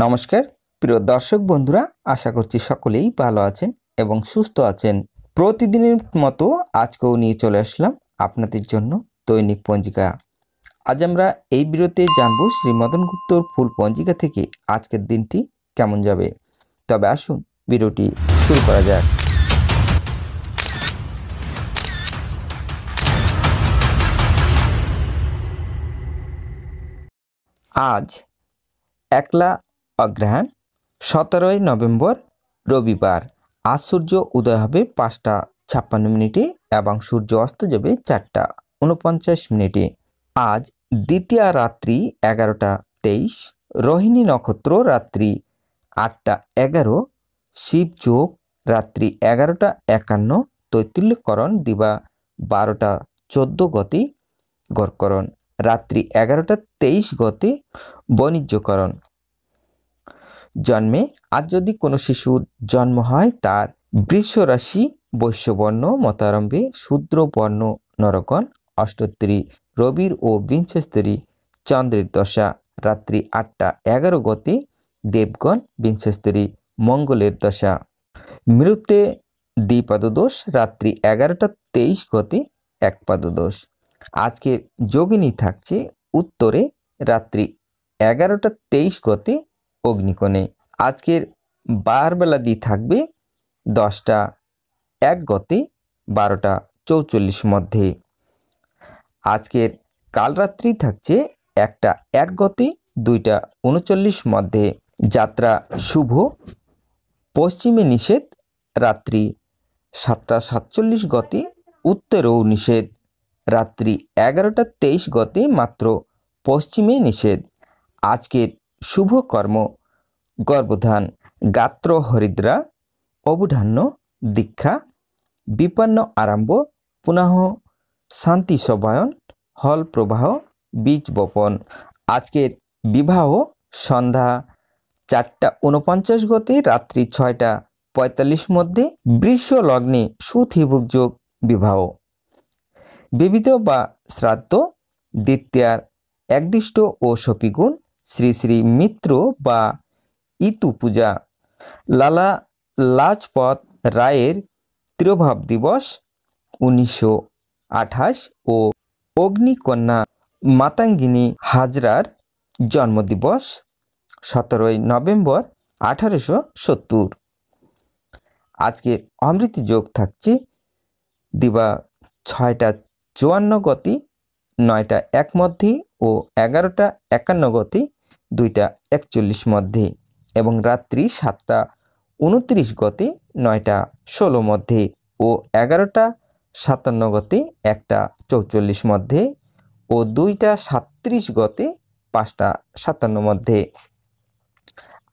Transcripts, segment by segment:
নমস্কার প্রিয় দর্শক বন্ধুরা, আশা করছি সকলেই ভালো আছেন এবং সুস্থ আছেন। প্রতিদিনের মতো আজকেও নিয়ে চলে আসলাম আপনাদের জন্য দৈনিক পঞ্জিকা। আজ আমরা এই ভিডিওতে জানব শ্রী মদন গুপ্তর ফুল পঞ্জিকা থেকে আজকের দিনটি কেমন যাবে। তবে আসুন ভিডিওটি শুরু করা যাক। আজ একলা অগ্রহায়ণ 17 নভেম্বর রবিবার। আজ সূর্য উদয় হবে 5:56 এবং সূর্য অস্ত যাবে 4:49। আজ দ্বিতীয়া রাত্রি 11:23, রোহিণী নক্ষত্র রাত্রি 8:11, শিবযোগ রাত্রি 11:51, তৈতুল্যকরণ দিবা 12:14 গতি, গড়করণ রাত্রি 11:23 গতি, বাণিজ্যকরণ। জন্মে আজ যদি কোনো শিশুর জন্ম হয় তার বৃষ রাশি বৈশ্যবর্ণ মতারম্ভে, শূদ্র বর্ণ নরগণ, অষ্টোত্তরী রবির ও বিংশস্তরী চন্দ্রের দশা রাত্রি 8:11 গতি, দেবগণ বিংশস্তরী মঙ্গলের দশা। মৃত্যে দ্বিপাদদোষ রাত্রি 11:23 গতি, একপাদদোষ। আজকের যোগিনী থাকছে উত্তরে রাত্রি 11:23 গতি, অগ্নিকোণে। আজকের বারবেলা দিয়ে থাকবে 10:01 গতি, 12:44 মধ্যে। আজকের কালরাত্রি থাকছে 1:01 গতি, 2:39 মধ্যে। যাত্রা শুভ, পশ্চিমে নিষেধ রাত্রি 7:47 গতি, উত্তরেও নিষেধ রাত্রি 11:23 গতি, মাত্র পশ্চিমে নিষেধ। আজকের শুভ কর্ম গর্ভধান, গাত্র হরিদ্রা, অবধান্য, দীক্ষা, বিপন্ন আরম্ভ, পুনঃ শান্তি সবায়ন, হল প্রবাহ, বীজ বপন। আজকের বিবাহ সন্ধ্যা 4:49 গতি, রাত্রি 6:45 মধ্যে। বৃষ লগ্নে সুথিভুক যোগ বিবাহ। বিবিধ বা শ্রাদ্ধ, দ্বিতীয়ার একদিষ্ট ও সপিগুণ, শ্রী শ্রী মিত্র বা ইতু পূজা, লালা লাজপত রায়ের তিরোভাব দিবস 1928 ও অগ্নিকন্যা মাতঙ্গিনী হাজরার জন্মদিবস 17 নভেম্বর 1870। আজকের অমৃতি যোগ থাকছে দিবা 6:54 গতি, 9:01 মধ্যে ও 11:51 গতি, 2:41 মধ্যে এবং রাত্রি 7:29 গতি, 9:16 মধ্যে ও 11:57 গতি, 1:44 মধ্যে ও 2:37 গতি, 5:57 মধ্যে।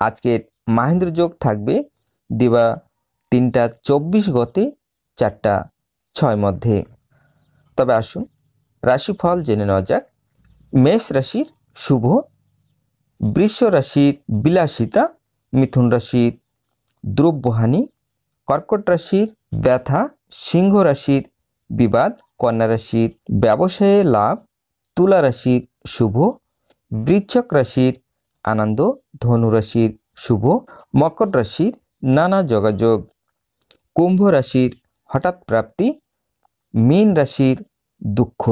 আজকের মাহেন্দ্র যোগ থাকবে দিবা 3:24 গতি, 4:06 মধ্যে। তবে আসুন রাশিফল জেনে নেওয়া যাক। মেষ রাশির শুভ, বৃষ রাশির বিলাসিতা, মিথুন রাশির দ্রব্যহানি, কর্কট রাশির ব্যথা, সিংহ রাশির বিবাদ, কন্যা রাশির ব্যবসায়ে লাভ, তুলা রাশির শুভ, বৃশ্চিক রাশির আনন্দ, ধনু রাশির শুভ, মকর রাশির নানা যোগাযোগ, কুম্ভ রাশির হঠাৎ প্রাপ্তি, মীন রাশির দুঃখ।